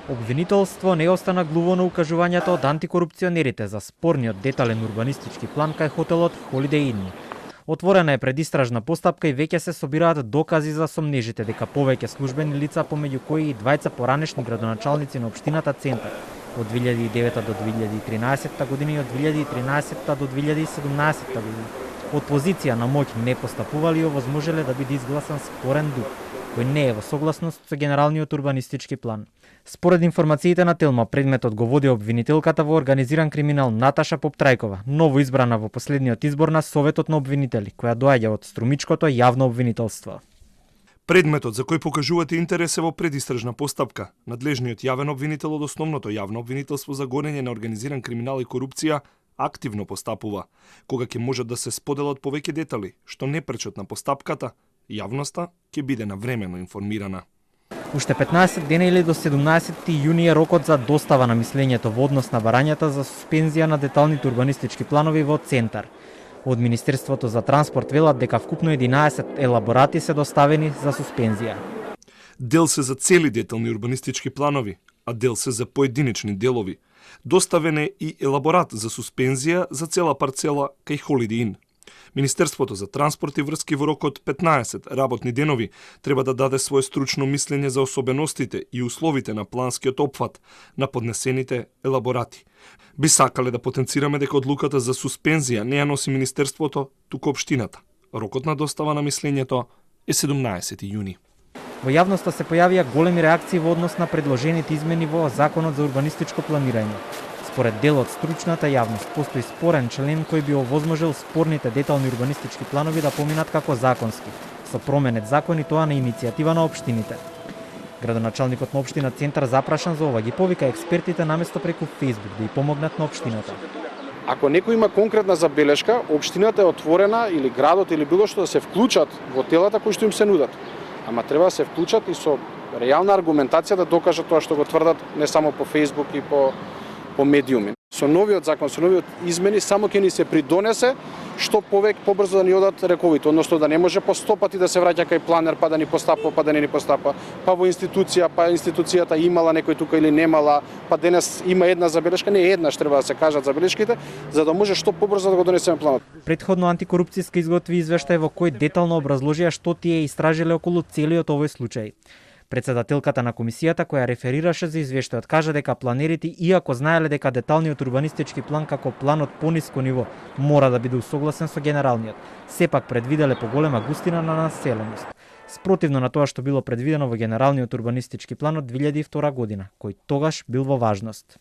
Обвинителство не остана глуво на укажувањата од антикорупционерите за спорниот детален урбанистички план кај хотелот Holiday Inn. Отворена е предистражна постапка и веќе се собираат докази за сомнежите дека повеќе службени лица, помеѓу кои и двајца поранешни градоначалници на општината Центар, од 2009 до 2013 година и од 2013 до 2017 година, од позиција на моќ не постапували и овозможеле да биде изгласан спорен дух, кој не е во согласност со генералниот урбанистички план. Според информациите на Телма, предметот го води обвинителката во организиран криминал Наташа Поптрајкова, ново избрана во последниот избор на Советот на обвинители, која доаѓа од струмичкото јавно обвинителство. Предметот за кој покажувате интерес е во предистражна постапка. Надлежниот јавен обвинител од основното јавно обвинителство за гонење на организиран криминал и корупција активно постапува, кога ќе можат да се споделат повеќе детали, што не пречат на постапката, јавноста ќе биде навремено информирана. Уште 15 дена или до 17 јуни е рокот за достава на мислењето во однос на барањата за суспензија на деталните урбанистички планови во Центар. Од Министерството за транспорт велат дека вкупно 11 елаборати се доставени за суспензија. Дел се за цели детални урбанистички планови, а дел се за поединечни делови. Доставен е и елаборат за суспензија за цела парцела кај Holiday Inn. Министерството за транспорт и врски во рокот 15 работни денови треба да даде свое стручно мислење за особеностите и условите на планскиот опфат на поднесените елаборати. Би сакале да потенцираме дека одлуката за суспензија не ја носи Министерството, туку општината. Рокот на достава на мислењето е 17 јуни. Во јавноста се појавија големи реакции во однос на предложените измени во Законот за урбанистичко планирање. Според дел од стручната јавност, постои спорен член кој би овозможил спорните детални урбанистички планови да поминат како законски, со променет закон и тоа на иницијатива на општините. Градоначалникот на општина Центар запрашан за ова ги повика експертите наместо преку Facebook да ја помогнат на општината. Ако некој има конкретна забелешка, општината е отворена или градот или било што да се вклучат во телата кои што им се нудат. Ама треба да се вклучат и со реална аргументација да докажат тоа што го тврдат не само по Facebook и по медиуми. Со новиот закон, со новиот измени само ќе ни се придонесе што побрзо да ни одат рековите, односно да не може по 100 пати да се враќа кај планер, па да ни постапа, па да не ни постапа, па во институција, па институцијата имала некој тука или немала, па денес има една забелешка, не еднаш треба да се кажат забелешките, за да може што побрзо да го донесеме планот. Претходно антикорупцијска изготви извештај во кој детално образложија што тие истражиле околу целиот овој случај. Председателката на комисијата, која реферираше за извештајот, кажа дека планерите, иако знаеле дека деталниот урбанистички план како планот пониско ниво мора да биде усогласен со генералниот, сепак предвиделе поголема густина на населеност. Спротивно на тоа што било предвидено во генералниот урбанистички план од 2002 година, кој тогаш бил во важност.